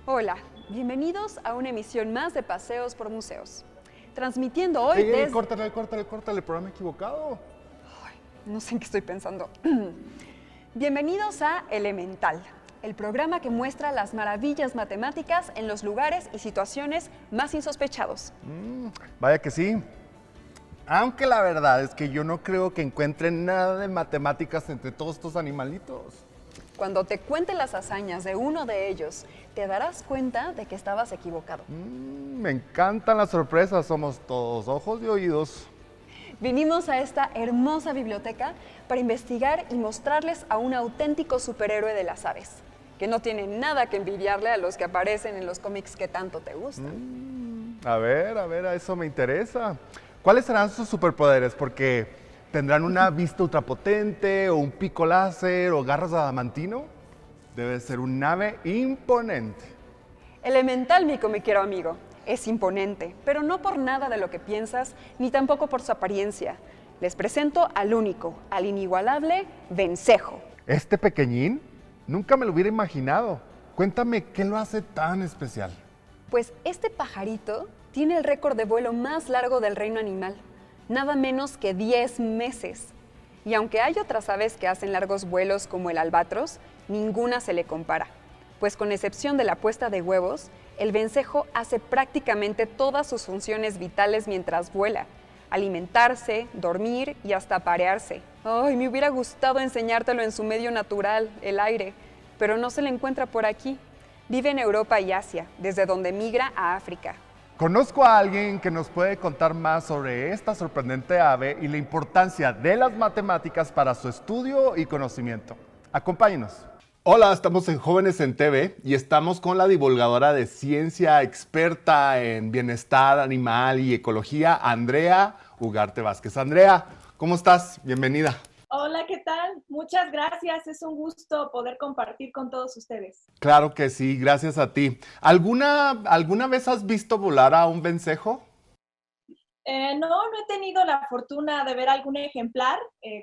Hola, bienvenidos a una emisión más de Paseos por Museos. Transmitiendo hoy Ey, desde... córtale, el programa equivocado. No sé en qué estoy pensando. Bienvenidos a Elemental, el programa que muestra las maravillas matemáticas en los lugares y situaciones más insospechados. Vaya que sí. Aunque la verdad es que yo no creo que encuentren nada de matemáticas entre todos estos animalitos. Cuando te cuente las hazañas de uno de ellos, te darás cuenta de que estabas equivocado. Me encantan las sorpresas, somos todos ojos y oídos. Vinimos a esta hermosa biblioteca para investigar y mostrarles a un auténtico superhéroe de las aves, que no tiene nada que envidiarle a los que aparecen en los cómics que tanto te gustan. A ver, a eso me interesa. ¿Cuáles serán sus superpoderes? Porque tendrán una vista ultrapotente, o un pico láser, o garras de adamantino. Debe ser un ave imponente. Elemental, mi comiquero amigo, es imponente, pero no por nada de lo que piensas, ni tampoco por su apariencia. Les presento al único, al inigualable Vencejo. Este pequeñín, nunca me lo hubiera imaginado. Cuéntame, ¿qué lo hace tan especial? Pues este pajarito tiene el récord de vuelo más largo del reino animal, nada menos que 10 meses. Y aunque hay otras aves que hacen largos vuelos como el albatros, ninguna se le compara, pues con excepción de la puesta de huevos, el vencejo hace prácticamente todas sus funciones vitales mientras vuela: alimentarse, dormir y hasta parearse. Ay, me hubiera gustado enseñártelo en su medio natural, el aire, pero no se le encuentra por aquí. Vive en Europa y Asia, desde donde migra a África. Conozco a alguien que nos puede contar más sobre esta sorprendente ave y la importancia de las matemáticas para su estudio y conocimiento. Acompáñenos. Hola, estamos en Jóvenes en TV y estamos con la divulgadora de ciencia experta en bienestar animal y ecología, Andrea Ugarte Vázquez. Andrea, ¿cómo estás? Bienvenida. Hola, ¿qué tal? Muchas gracias. Es un gusto poder compartir con todos ustedes. Claro que sí, gracias a ti. ¿Alguna vez has visto volar a un vencejo? No he tenido la fortuna de ver algún ejemplar.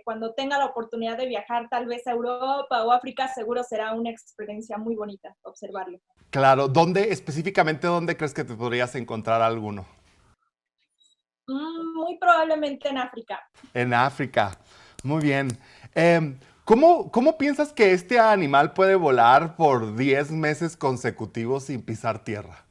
Cuando tenga la oportunidad de viajar tal vez a Europa o África, seguro será una experiencia muy bonita observarlo. Claro, específicamente dónde crees que te podrías encontrar alguno? Muy probablemente en África. En África. Muy bien. ¿Cómo piensas que este animal puede volar por 10 meses consecutivos sin pisar tierra?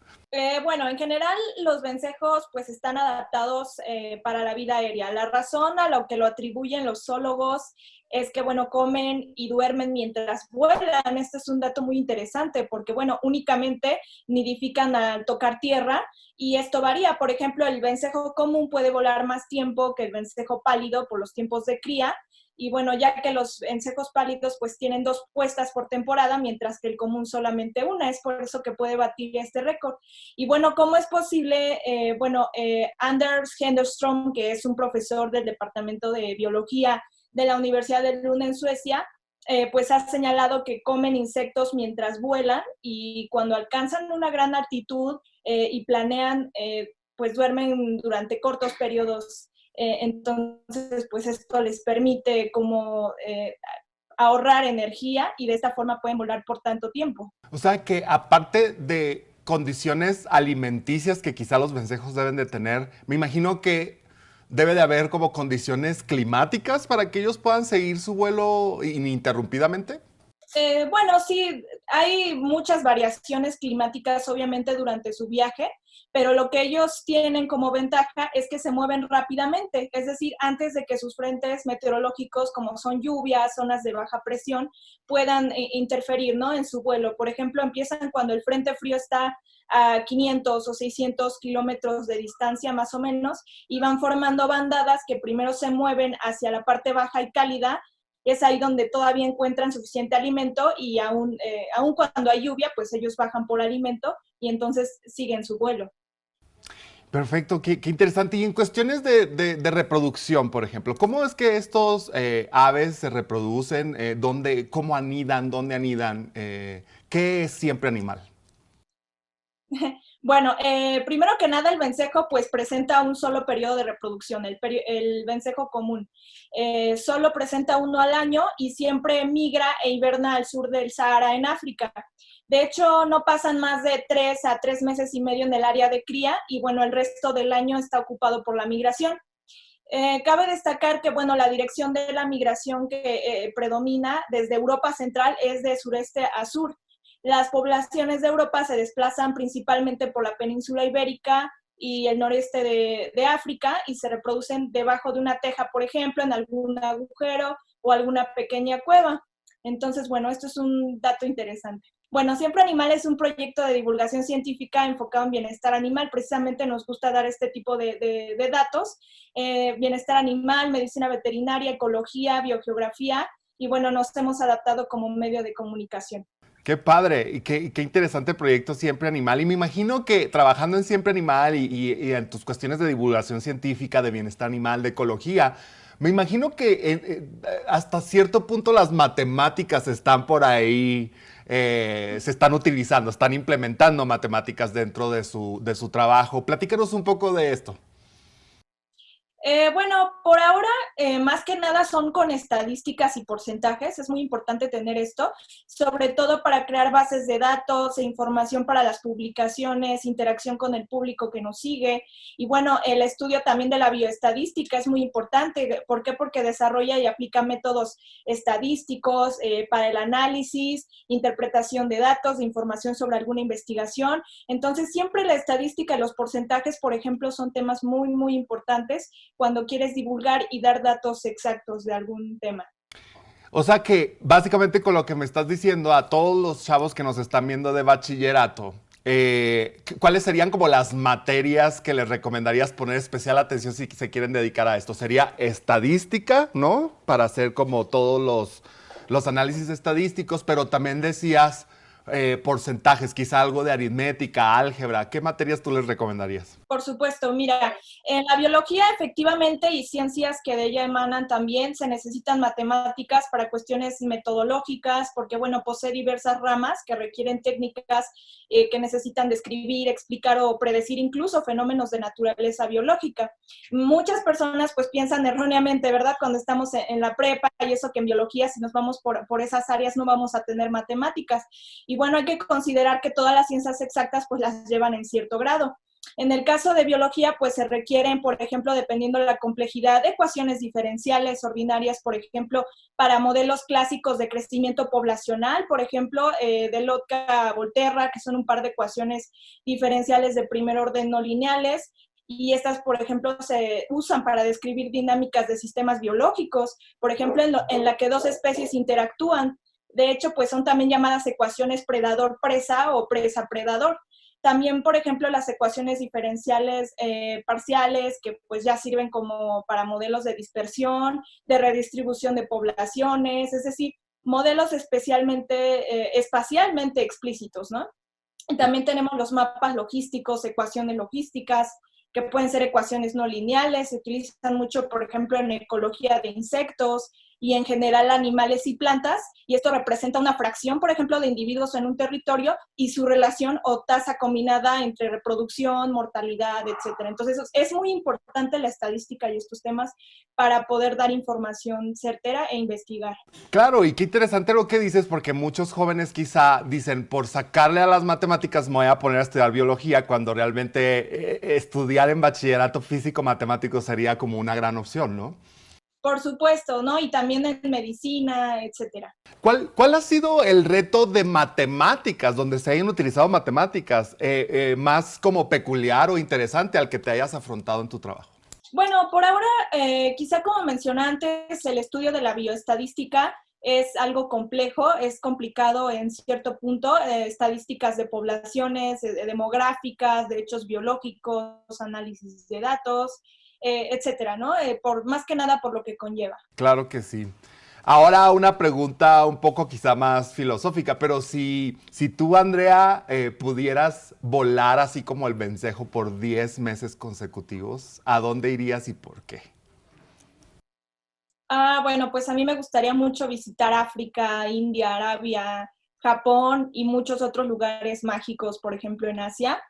Bueno, en general los vencejos pues están adaptados para la vida aérea. La razón a lo que lo atribuyen los zoólogos es que, bueno, comen y duermen mientras vuelan. Este es un dato muy interesante porque, bueno, únicamente nidifican al tocar tierra y esto varía. Por ejemplo, el vencejo común puede volar más tiempo que el vencejo pálido por los tiempos de cría. Y bueno, ya que los vencejos pálidos pues tienen 2 puestas por temporada, mientras que el común solamente una, es por eso que puede batir este récord. Y bueno, ¿cómo es posible? Anders Henderström, que es un profesor del Departamento de Biología de la Universidad de Lund en Suecia, pues ha señalado que comen insectos mientras vuelan y cuando alcanzan una gran altitud y planean, pues duermen durante cortos periodos. Entonces, pues esto les permite como ahorrar energía y de esta forma pueden volar por tanto tiempo. O sea que aparte de condiciones alimenticias que quizá los vencejos deben de tener, me imagino que debe de haber como condiciones climáticas para que ellos puedan seguir su vuelo ininterrumpidamente. Bueno, sí, hay muchas variaciones climáticas obviamente durante su viaje, pero lo que ellos tienen como ventaja es que se mueven rápidamente, es decir, antes de que sus frentes meteorológicos, como son lluvias, zonas de baja presión, puedan interferir, ¿no?, en su vuelo. Por ejemplo, empiezan cuando el frente frío está a 500 o 600 kilómetros de distancia más o menos y van formando bandadas que primero se mueven hacia la parte baja y cálida. Es ahí donde todavía encuentran suficiente alimento y aún cuando hay lluvia, pues ellos bajan por alimento y entonces siguen su vuelo. Perfecto, qué interesante. Y en cuestiones de reproducción, por ejemplo, ¿cómo es que estos aves se reproducen? ¿Cómo anidan? ¿Dónde anidan? ¿Qué es siempre animal? Bueno, primero que nada el vencejo pues presenta un solo periodo de reproducción, el vencejo común. Solo presenta uno al año y siempre migra e hiberna al sur del Sahara en África. De hecho, no pasan más de 3 a 3 meses y medio en el área de cría y bueno, el resto del año está ocupado por la migración. Cabe destacar que, bueno, la dirección de la migración que predomina desde Europa Central es de sureste a sur. Las poblaciones de Europa se desplazan principalmente por la península ibérica y el noreste de África y se reproducen debajo de una teja, por ejemplo, en algún agujero o alguna pequeña cueva. Entonces, bueno, esto es un dato interesante. Bueno, Siempre Animal es un proyecto de divulgación científica enfocado en bienestar animal. Precisamente nos gusta dar este tipo de datos. Bienestar animal, medicina veterinaria, ecología, biogeografía. Y bueno, nos hemos adaptado como medio de comunicación. Qué padre y qué interesante proyecto Siempre Animal. Y me imagino que trabajando en Siempre Animal y en tus cuestiones de divulgación científica, de bienestar animal, de ecología, me imagino que hasta cierto punto las matemáticas están por ahí, se están utilizando, están implementando matemáticas dentro de su trabajo. Platícanos un poco de esto. Bueno, por ahora, más que nada son con estadísticas y porcentajes. Es muy importante tener esto, sobre todo para crear bases de datos e información para las publicaciones, interacción con el público que nos sigue. Y bueno, el estudio también de la bioestadística es muy importante. ¿Por qué? Porque desarrolla y aplica métodos estadísticos para el análisis, interpretación de datos, de información sobre alguna investigación. Entonces, siempre la estadística y los porcentajes, por ejemplo, son temas muy, muy importantes cuando quieres divulgar y dar datos exactos de algún tema. O sea que básicamente con lo que me estás diciendo a todos los chavos que nos están viendo de bachillerato, ¿cuáles serían como las materias que les recomendarías poner especial atención si se quieren dedicar a esto? Sería estadística, ¿no? Para hacer como todos los análisis estadísticos, pero también decías porcentajes, quizá algo de aritmética, álgebra. ¿Qué materias tú les recomendarías? Por supuesto, mira, en la biología efectivamente y ciencias que de ella emanan también se necesitan matemáticas para cuestiones metodológicas, porque bueno, posee diversas ramas que requieren técnicas que necesitan describir, explicar o predecir incluso fenómenos de naturaleza biológica. Muchas personas pues piensan erróneamente, ¿verdad? Cuando estamos en la prepa y eso que en biología si nos vamos por esas áreas no vamos a tener matemáticas. Y bueno, hay que considerar que todas las ciencias exactas pues las llevan en cierto grado. En el caso de biología, pues se requieren, por ejemplo, dependiendo de la complejidad, ecuaciones diferenciales ordinarias, por ejemplo, para modelos clásicos de crecimiento poblacional, por ejemplo, de Lotka-Volterra, que son un par de ecuaciones diferenciales de primer orden no lineales, y estas, por ejemplo, se usan para describir dinámicas de sistemas biológicos, por ejemplo, en la que dos especies interactúan. De hecho, pues son también llamadas ecuaciones predador-presa o presa-predador. También, por ejemplo, las ecuaciones diferenciales parciales, que pues ya sirven como para modelos de dispersión, de redistribución de poblaciones, es decir, modelos espacialmente explícitos, ¿no? Y también tenemos los mapas logísticos, ecuaciones logísticas, que pueden ser ecuaciones no lineales, se utilizan mucho, por ejemplo, en ecología de insectos y en general animales y plantas, y esto representa una fracción, por ejemplo, de individuos en un territorio y su relación o tasa combinada entre reproducción, mortalidad, etcétera. Entonces, es muy importante la estadística y estos temas para poder dar información certera e investigar. Claro, y qué interesante lo que dices, porque muchos jóvenes quizá dicen, por sacarle a las matemáticas me voy a poner a estudiar biología, cuando realmente estudiar en bachillerato físico-matemático sería como una gran opción, ¿no? Por supuesto, ¿no? Y también en medicina, etcétera. ¿Cuál ha sido el reto de matemáticas, donde se hayan utilizado matemáticas, más como peculiar o interesante al que te hayas afrontado en tu trabajo? Bueno, por ahora, quizá como mencioné antes, el estudio de la bioestadística es algo complejo, es complicado en cierto punto, estadísticas de poblaciones, demográficas, de hechos biológicos, análisis de datos, etcétera, ¿no? Más que nada por lo que conlleva. Claro que sí. Ahora una pregunta un poco quizá más filosófica, pero si tú, Andrea, pudieras volar así como el vencejo por 10 meses consecutivos, ¿a dónde irías y por qué? Bueno, pues a mí me gustaría mucho visitar África, India, Arabia, Japón y muchos otros lugares mágicos, por ejemplo, en Asia.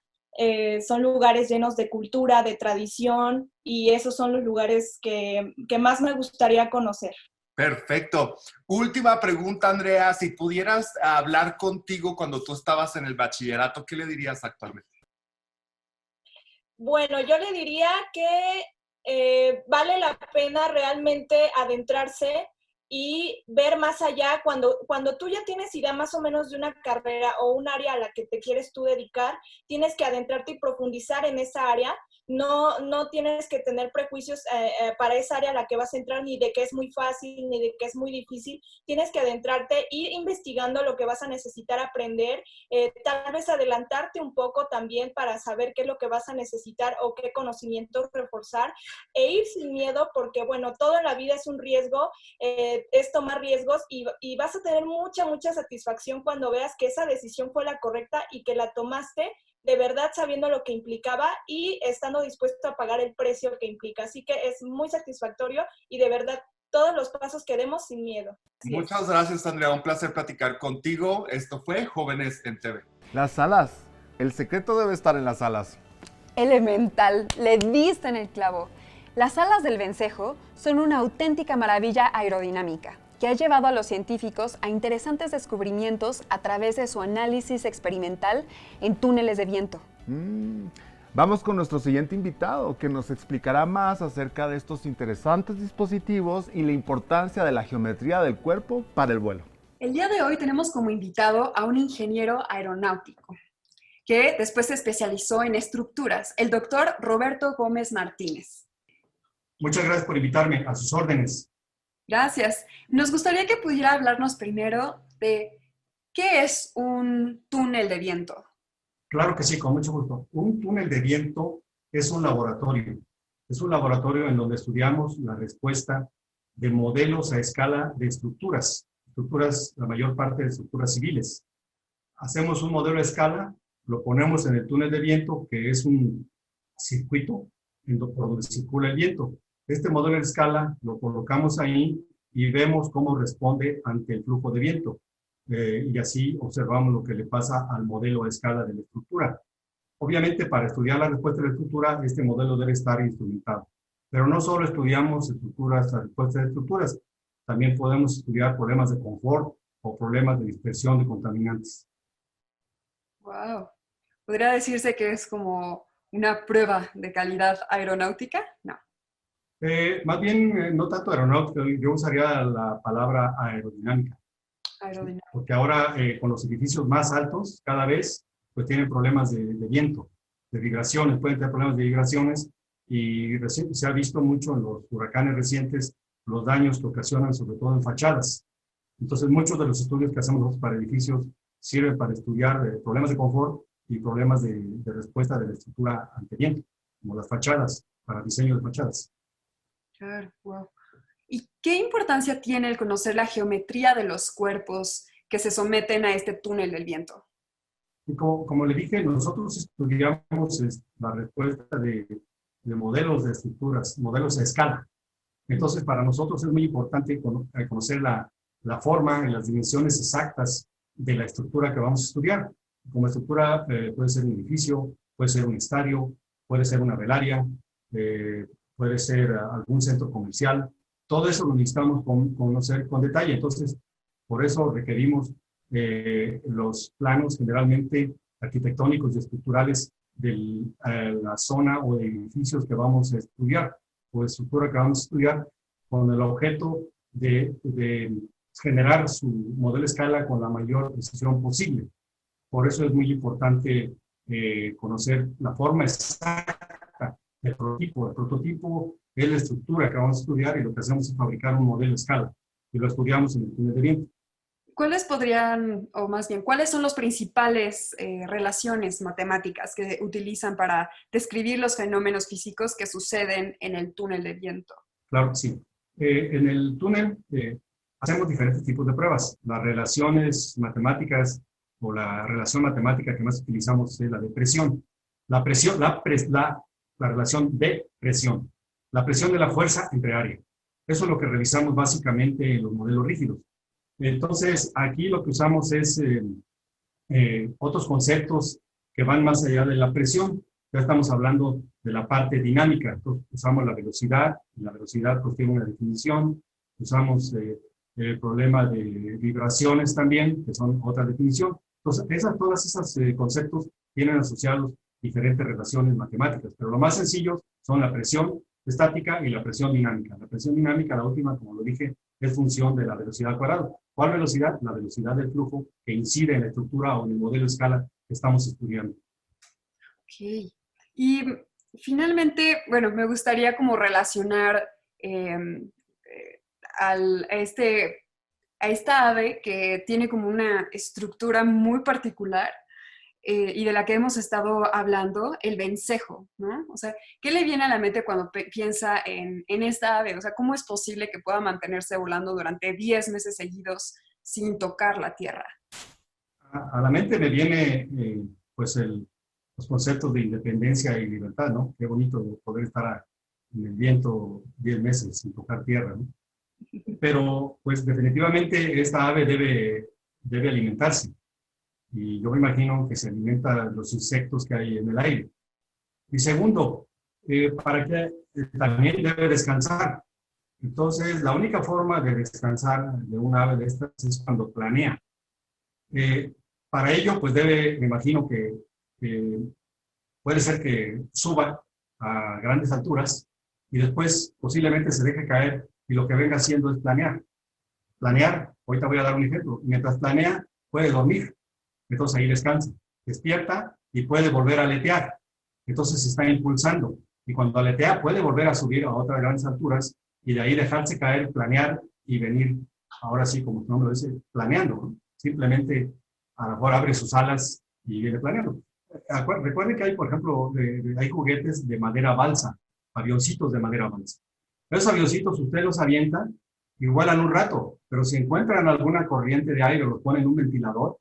Son lugares llenos de cultura, de tradición, y esos son los lugares que más me gustaría conocer. Perfecto. Última pregunta, Andrea. Si pudieras hablar contigo cuando tú estabas en el bachillerato, ¿qué le dirías actualmente? Bueno, yo le diría que vale la pena realmente adentrarse y ver más allá. Cuando tú ya tienes idea más o menos de una carrera o un área a la que te quieres tú dedicar, tienes que adentrarte y profundizar en esa área. No tienes que tener prejuicios para esa área a la que vas a entrar, ni de que es muy fácil, ni de que es muy difícil. Tienes que adentrarte, ir investigando lo que vas a necesitar aprender, tal vez adelantarte un poco también para saber qué es lo que vas a necesitar o qué conocimientos reforzar, e ir sin miedo, porque bueno, todo en la vida es un riesgo, es tomar riesgos, y vas a tener mucha satisfacción cuando veas que esa decisión fue la correcta y que la tomaste de verdad sabiendo lo que implicaba y estando dispuesto a pagar el precio que implica. Así que es muy satisfactorio y de verdad todos los pasos que demos sin miedo. Muchas gracias, Andrea. Un placer platicar contigo. Esto fue Jóvenes en TV. Las salas. El secreto debe estar en las salas. Elemental, le diste en el clavo. Las alas del vencejo son una auténtica maravilla aerodinámica que ha llevado a los científicos a interesantes descubrimientos a través de su análisis experimental en túneles de viento. Vamos con nuestro siguiente invitado, que nos explicará más acerca de estos interesantes dispositivos y la importancia de la geometría del cuerpo para el vuelo. El día de hoy tenemos como invitado a un ingeniero aeronáutico que después se especializó en estructuras, el doctor Roberto Gómez Martínez. Muchas gracias por invitarme, a sus órdenes. Gracias. Nos gustaría que pudiera hablarnos primero de qué es un túnel de viento. Claro que sí, con mucho gusto. Un túnel de viento es un laboratorio. Es un laboratorio en donde estudiamos la respuesta de modelos a escala de estructuras, la mayor parte de estructuras civiles. Hacemos un modelo a escala, lo ponemos en el túnel de viento, que es un circuito por donde circula el viento. Este modelo a escala lo colocamos ahí y vemos cómo responde ante el flujo de viento. Y así observamos lo que le pasa al modelo a escala de la estructura. Obviamente, para estudiar la respuesta de la estructura, este modelo debe estar instrumentado. Pero no solo estudiamos estructuras, la respuesta de estructuras, también podemos estudiar problemas de confort o problemas de dispersión de contaminantes. Wow. ¿Podría decirse que es como una prueba de calidad aeronáutica? No. Más bien, no tanto aeronáutica, yo usaría la palabra aerodinámica. Porque ahora con los edificios más altos, cada vez pues tienen problemas de viento, de vibraciones, pueden tener problemas de vibraciones, y se ha visto mucho en los huracanes recientes los daños que ocasionan, sobre todo en fachadas. Entonces, muchos de los estudios que hacemos nosotros para edificios sirven para estudiar problemas de confort y problemas de respuesta de la estructura ante viento, como las fachadas, para diseño de fachadas. Claro, wow. ¿Y qué importancia tiene el conocer la geometría de los cuerpos que se someten a este túnel del viento? Y como le dije, nosotros estudiamos la respuesta de modelos de estructuras, modelos a escala. Entonces, para nosotros es muy importante conocer la forma y las dimensiones exactas de la estructura que vamos a estudiar. Como estructura puede ser un edificio, puede ser un estadio, puede ser una velaria, puede ser algún centro comercial. Todo eso lo necesitamos conocer con detalle. Entonces, por eso requerimos los planos generalmente arquitectónicos y estructurales de la zona o de edificios que vamos a estudiar, o de estructura que vamos a estudiar, con el objeto de generar su modelo a escala con la mayor precisión posible. Por eso es muy importante conocer la forma exacta del prototipo. El prototipo es la estructura que vamos a estudiar, y lo que hacemos es fabricar un modelo a escala, y lo estudiamos en el túnel de viento. ¿Cuáles son las principales relaciones matemáticas que utilizan para describir los fenómenos físicos que suceden en el túnel de viento? Claro que sí. En el túnel hacemos diferentes tipos de pruebas. Las relaciones matemáticas, o la relación matemática que más utilizamos, es la de presión. La relación de presión. La presión de la fuerza entre área. Eso es lo que revisamos básicamente en los modelos rígidos. Entonces, aquí lo que usamos es otros conceptos que van más allá de la presión. Ya estamos hablando de la parte dinámica. Entonces, usamos la velocidad, y la velocidad pues tiene una definición. usamos el problema de vibraciones también, que son otra definición. Entonces, todos esos conceptos tienen asociados diferentes relaciones matemáticas, pero lo más sencillo son la presión estática y la presión dinámica. La presión dinámica, la última, como lo dije, es función de la velocidad al cuadrado. ¿Cuál velocidad? La velocidad del flujo que incide en la estructura o en el modelo de escala que estamos estudiando. Ok. Y finalmente, bueno, me gustaría como relacionar a esta ave que tiene como una estructura muy particular y de la que hemos estado hablando, el vencejo, ¿no? O sea, ¿qué le viene a la mente cuando piensa en esta ave? O sea, ¿cómo es posible que pueda mantenerse volando durante 10 meses seguidos sin tocar la tierra? A la mente me viene pues los conceptos de independencia y libertad, ¿no? Qué bonito poder estar en el viento 10 meses sin tocar tierra, ¿no? Pero pues definitivamente esta ave debe alimentarse. Y yo me imagino que se alimenta de los insectos que hay en el aire. Y segundo, para que también debe descansar. Entonces, la única forma de descansar de un ave de estas es cuando planea. Para ello, pues me imagino que puede ser que suba a grandes alturas y después posiblemente se deje caer y lo que venga haciendo es planear. Planear, ahorita voy a dar un ejemplo, mientras planea puede dormir. Entonces ahí descansa, despierta y puede volver a aletear. Entonces se está impulsando. Y cuando aletea puede volver a subir a otras grandes alturas y de ahí dejarse caer, planear y venir, ahora sí, como su nombre lo dice, planeando, ¿no? Simplemente a lo mejor abre sus alas y viene planeando. Recuerden que hay, por ejemplo, hay juguetes de madera balsa, avioncitos de madera balsa. Esos avioncitos usted los avienta y vuelan un rato, pero si encuentran alguna corriente de aire o los ponen en un ventilador,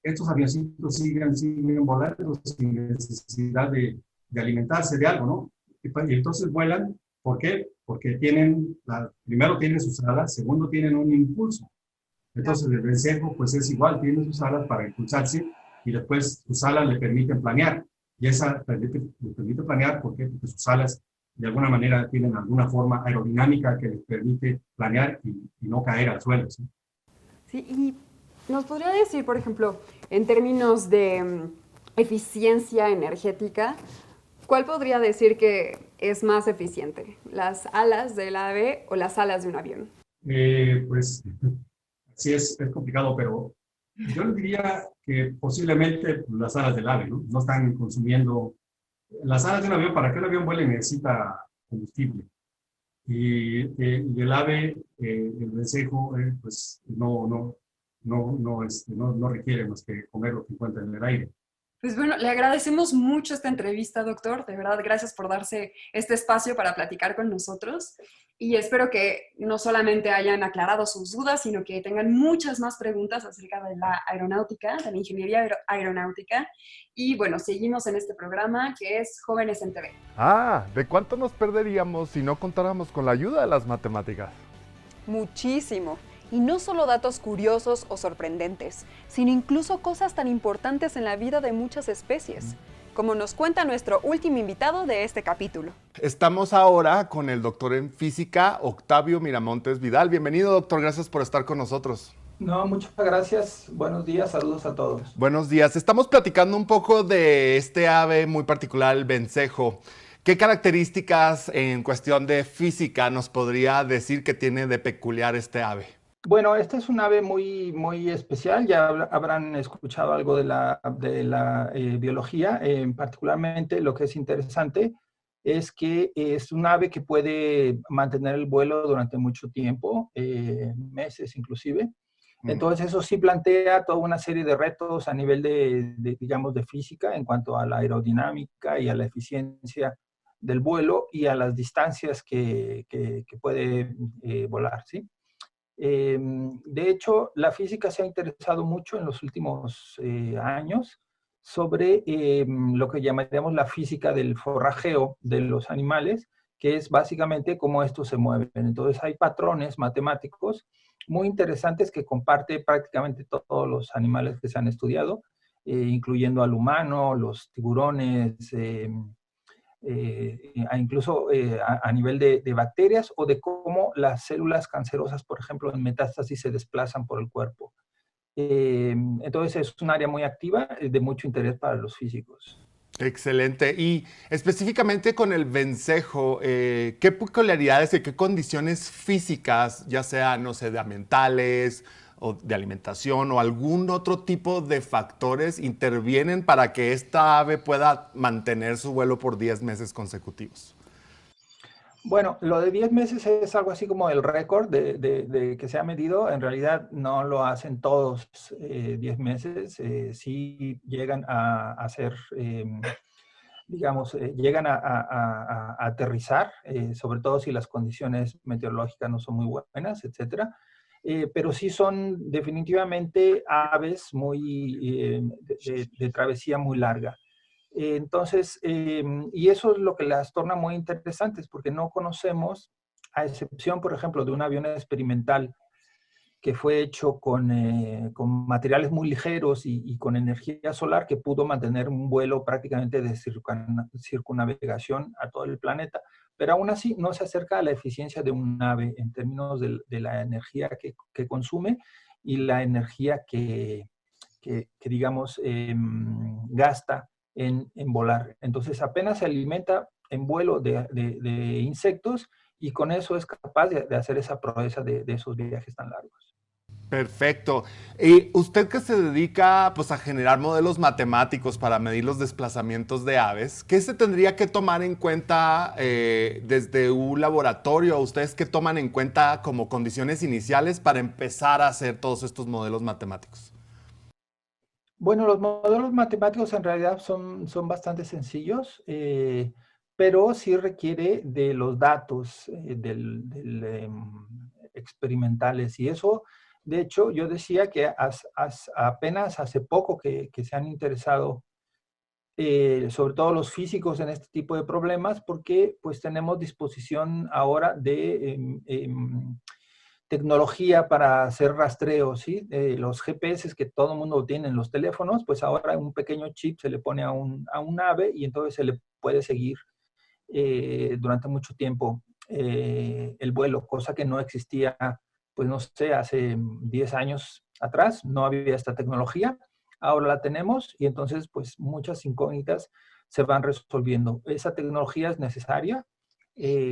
estos avioncitos siguen volando sin necesidad de alimentarse de algo, ¿no? Y entonces vuelan, ¿por qué? Porque primero tienen sus alas, segundo tienen un impulso. Entonces el vencejo pues es igual, tiene sus alas para impulsarse y después sus alas le permiten planear. Y esa le permite planear, ¿por qué? Porque sus alas de alguna manera tienen alguna forma aerodinámica que les permite planear y no caer al suelo, ¿sí? Sí, y ¿nos podría decir, por ejemplo, en términos de eficiencia energética, cuál podría decir que es más eficiente? ¿Las alas del ave o las alas de un avión? Pues sí es complicado, pero yo le diría que posiblemente las alas del ave, ¿no? No están consumiendo. Las alas de un avión, para que un avión vuele necesita combustible. Y el ave, el vencejo, pues no requiere más que comer lo que encuentra en el aire. Pues bueno, le agradecemos mucho esta entrevista, doctor. De verdad, gracias por darse este espacio para platicar con nosotros. Y espero que no solamente hayan aclarado sus dudas, sino que tengan muchas más preguntas acerca de la aeronáutica, de la ingeniería aeronáutica. Y bueno, seguimos en este programa que es Jóvenes en TV. ¿De cuánto nos perderíamos si no contáramos con la ayuda de las matemáticas? Muchísimo. Y no solo datos curiosos o sorprendentes, sino incluso cosas tan importantes en la vida de muchas especies, como nos cuenta nuestro último invitado de este capítulo. Estamos ahora con el doctor en física, Octavio Miramontes Vidal. Bienvenido, doctor, gracias por estar con nosotros. No, muchas gracias. Buenos días, saludos a todos. Buenos días. Estamos platicando un poco de este ave muy particular, el vencejo. ¿Qué características en cuestión de física nos podría decir que tiene de peculiar este ave? Bueno, esta es un ave muy, muy especial. Ya habrán escuchado algo de la biología. Particularmente lo que es interesante es que es un ave que puede mantener el vuelo durante mucho tiempo, meses inclusive. Entonces eso sí plantea toda una serie de retos a nivel digamos, de física en cuanto a la aerodinámica y a la eficiencia del vuelo y a las distancias que puede volar, ¿sí? De hecho, la física se ha interesado mucho en los últimos años sobre lo que llamaríamos la física del forrajeo de los animales, que es básicamente cómo estos se mueven. Entonces hay patrones matemáticos muy interesantes que comparte prácticamente todos los animales que se han estudiado, incluyendo al humano, los tiburones, incluso a nivel de bacterias o de cómo las células cancerosas, por ejemplo, en metástasis se desplazan por el cuerpo. Entonces es un área muy activa, de mucho interés para los físicos. Excelente. Y específicamente con el vencejo, ¿qué peculiaridades y qué condiciones físicas, ya sea, no sé, de ambientales o de alimentación o algún otro tipo de factores intervienen para que esta ave pueda mantener su vuelo por 10 meses consecutivos? Bueno, lo de 10 meses es algo así como el récord de que se ha medido. En realidad no lo hacen todos 10 meses. Sí llegan a hacer, digamos, llegan a aterrizar, sobre todo si las condiciones meteorológicas no son muy buenas, etcétera. Pero sí son definitivamente aves de travesía muy larga. Entonces, y eso es lo que las torna muy interesantes, porque no conocemos, a excepción, por ejemplo, de un avión experimental que fue hecho con materiales muy ligeros y con energía solar, que pudo mantener un vuelo prácticamente de circunnavegación a todo el planeta, pero aún así no se acerca a la eficiencia de un ave en términos de la energía que consume y la energía que digamos, gasta en volar. Entonces apenas se alimenta en vuelo de insectos y con eso es capaz de hacer esa proeza de esos viajes tan largos. Perfecto. Y usted que se dedica pues, a generar modelos matemáticos para medir los desplazamientos de aves, ¿qué se tendría que tomar en cuenta desde un laboratorio? ¿Ustedes qué toman en cuenta como condiciones iniciales para empezar a hacer todos estos modelos matemáticos? Bueno, los modelos matemáticos en realidad son bastante sencillos, pero sí requiere de los datos experimentales. Y eso, de hecho, yo decía que apenas hace poco que se han interesado, sobre todo los físicos, en este tipo de problemas, porque pues tenemos disposición ahora de tecnología para hacer rastreos, ¿sí? Los GPS que todo el mundo tiene en los teléfonos, pues ahora un pequeño chip se le pone a un ave y entonces se le puede seguir durante mucho tiempo el vuelo, cosa que no existía, pues no sé, hace 10 años atrás, no había esta tecnología, ahora la tenemos y entonces pues muchas incógnitas se van resolviendo. Esa tecnología es necesaria,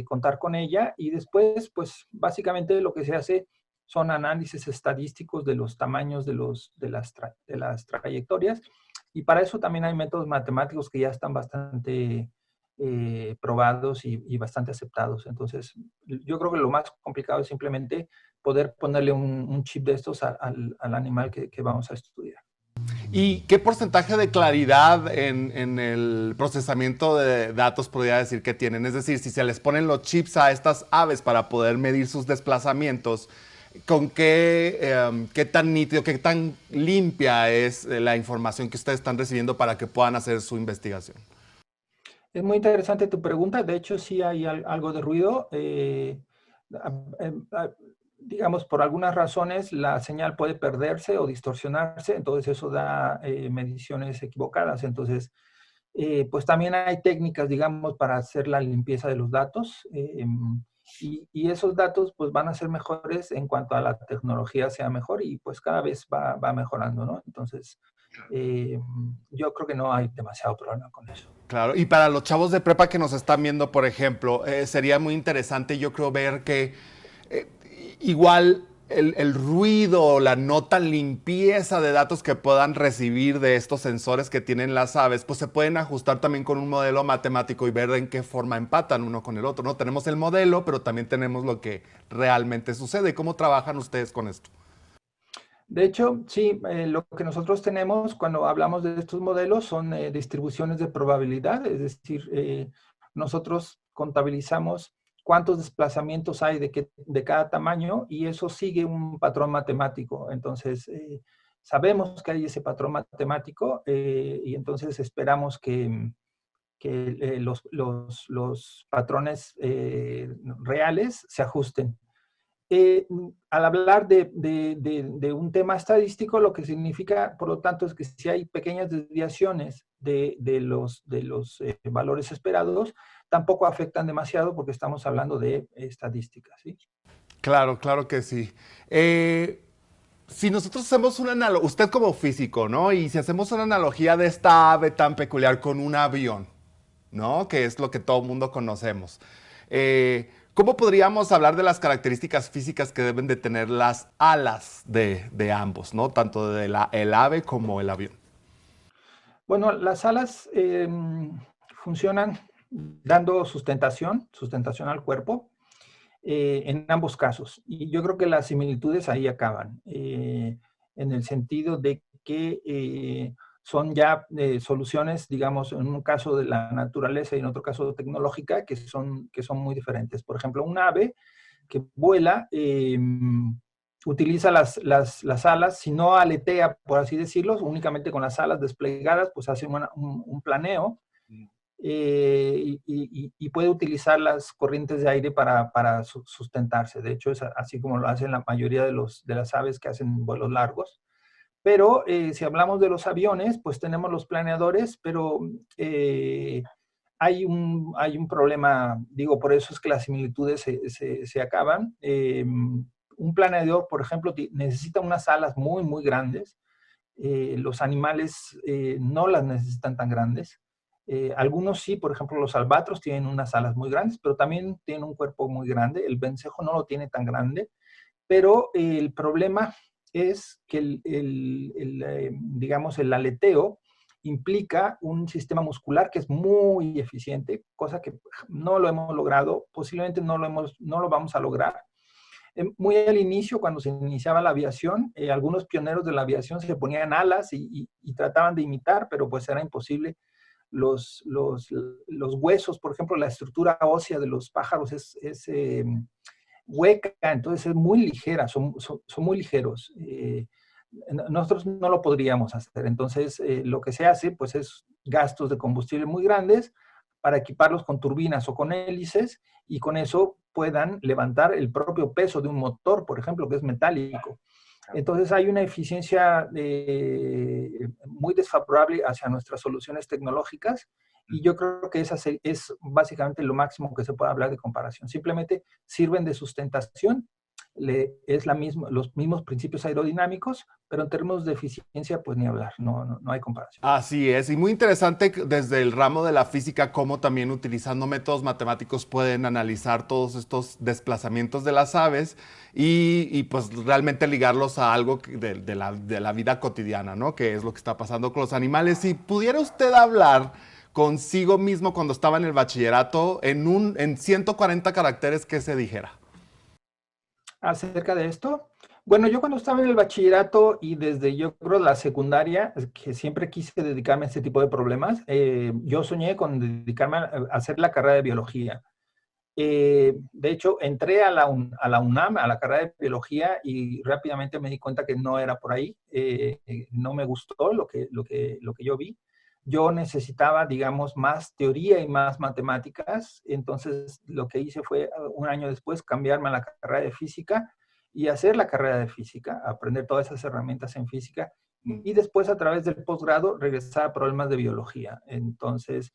contar con ella y después pues básicamente lo que se hace son análisis estadísticos de los tamaños de las trayectorias y para eso también hay métodos matemáticos que ya están bastante probados y bastante aceptados. Entonces, yo creo que lo más complicado es simplemente poder ponerle un chip de estos al animal que vamos a estudiar. ¿Y qué porcentaje de claridad en el procesamiento de datos podría decir que tienen? Es decir, si se les ponen los chips a estas aves para poder medir sus desplazamientos, ¿con qué tan nítido, qué tan limpia es la información que ustedes están recibiendo para que puedan hacer su investigación? Es muy interesante tu pregunta. De hecho, sí hay algo de ruido. Digamos, por algunas razones la señal puede perderse o distorsionarse, entonces eso da mediciones equivocadas. Entonces, pues también hay técnicas, digamos, para hacer la limpieza de los datos y esos datos pues van a ser mejores en cuanto a la tecnología sea mejor y pues cada vez va mejorando, ¿no? Entonces, yo creo que no hay demasiado problema con eso. Claro, y para los chavos de prepa que nos están viendo, por ejemplo, sería muy interesante, yo creo, ver que igual el ruido, la no tan limpieza de datos que puedan recibir de estos sensores que tienen las aves, pues se pueden ajustar también con un modelo matemático y ver en qué forma empatan uno con el otro, ¿no? Tenemos el modelo, pero también tenemos lo que realmente sucede. ¿Cómo trabajan ustedes con esto? De hecho, sí, lo que nosotros tenemos cuando hablamos de estos modelos son distribuciones de probabilidad, es decir, nosotros contabilizamos cuántos desplazamientos hay de cada tamaño y eso sigue un patrón matemático. Entonces, sabemos que hay ese patrón matemático y entonces esperamos que los patrones reales se ajusten. Al hablar de un tema estadístico, lo que significa, por lo tanto, es que si hay pequeñas desviaciones de los valores esperados, tampoco afectan demasiado porque estamos hablando de estadísticas, ¿sí? Claro, claro que sí. Si nosotros hacemos una analogía, usted como físico, ¿no? Y si hacemos una analogía de esta ave tan peculiar con un avión, ¿no? Que es lo que todo el mundo conocemos. ¿Cómo podríamos hablar de las características físicas que deben de tener las alas de ambos, ¿no? Tanto de el ave como el avión. Bueno, las alas funcionan dando sustentación al cuerpo en ambos casos. Y yo creo que las similitudes ahí acaban, en el sentido de que son ya soluciones, digamos, en un caso de la naturaleza y en otro caso tecnológica, que son muy diferentes. Por ejemplo, un ave que vuela utiliza las alas, si no aletea, por así decirlo, únicamente con las alas desplegadas, pues hace un planeo y puede utilizar las corrientes de aire para sustentarse. De hecho, es así como lo hacen la mayoría de las aves que hacen vuelos largos. Pero si hablamos de los aviones, pues tenemos los planeadores, pero hay un problema, digo, por eso es que las similitudes se acaban. Un planeador, por ejemplo, necesita unas alas muy, muy grandes. Los animales no las necesitan tan grandes. Algunos sí, por ejemplo, los albatros tienen unas alas muy grandes, pero también tienen un cuerpo muy grande. El vencejo no lo tiene tan grande, pero el problema es que digamos, el aleteo implica un sistema muscular que es muy eficiente, cosa que no lo hemos logrado, posiblemente no lo vamos a lograr. Muy al inicio, cuando se iniciaba la aviación, algunos pioneros de la aviación se ponían alas y trataban de imitar, pero pues era imposible. Los huesos, por ejemplo, la estructura ósea de los pájaros es hueca, entonces es muy ligera, son muy ligeros. Nosotros no lo podríamos hacer. Entonces, lo que se hace, pues, es gastos de combustible muy grandes para equiparlos con turbinas o con hélices y con eso puedan levantar el propio peso de un motor, por ejemplo, que es metálico. Entonces, hay una eficiencia muy desfavorable hacia nuestras soluciones tecnológicas y yo creo que esa es básicamente lo máximo que se puede hablar de comparación. Simplemente sirven de sustentación, es los mismos principios aerodinámicos, pero en términos de eficiencia, pues ni hablar, no hay comparación. Así es, y muy interesante desde el ramo de la física, cómo también utilizando métodos matemáticos pueden analizar todos estos desplazamientos de las aves y pues realmente ligarlos a algo de la vida cotidiana, ¿no? Que es lo que está pasando con los animales. Si pudiera usted hablar consigo mismo cuando estaba en el bachillerato en 140 caracteres, ¿qué se dijera? Acerca de esto, bueno, yo cuando estaba en el bachillerato y desde yo creo la secundaria, que siempre quise dedicarme a este tipo de problemas, yo soñé con dedicarme a hacer la carrera de biología. De hecho, entré a la UNAM, a la carrera de biología, y rápidamente me di cuenta que no era por ahí. No me gustó lo que yo vi. Yo necesitaba, digamos, más teoría y más matemáticas. Entonces, lo que hice fue, un año después, cambiarme a la carrera de física y hacer la carrera de física, aprender todas esas herramientas en física y después, a través del posgrado, regresar a problemas de biología. Entonces,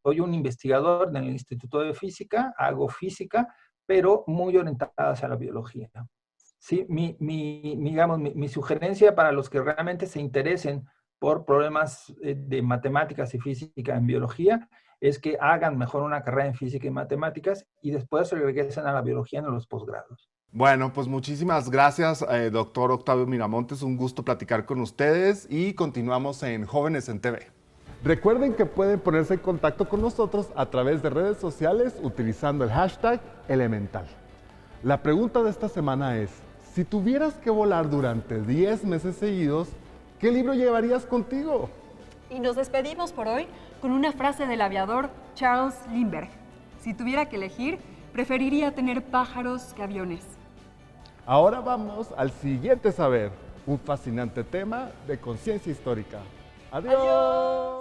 soy un investigador en el Instituto de Física, hago física, pero muy orientada hacia la biología. Sí, mi sugerencia para los que realmente se interesen por problemas de matemáticas y física en biología es que hagan mejor una carrera en física y matemáticas y después se regresen a la biología en los posgrados. Bueno, pues muchísimas gracias, doctor Octavio Miramontes. Un gusto platicar con ustedes y continuamos en Jóvenes en TV. Recuerden que pueden ponerse en contacto con nosotros a través de redes sociales utilizando el hashtag Elemental. La pregunta de esta semana es, si tuvieras que volar durante 10 meses seguidos, ¿qué libro llevarías contigo? Y nos despedimos por hoy con una frase del aviador Charles Lindbergh. Si tuviera que elegir, preferiría tener pájaros que aviones. Ahora vamos al siguiente saber, un fascinante tema de conciencia histórica. ¡Adiós!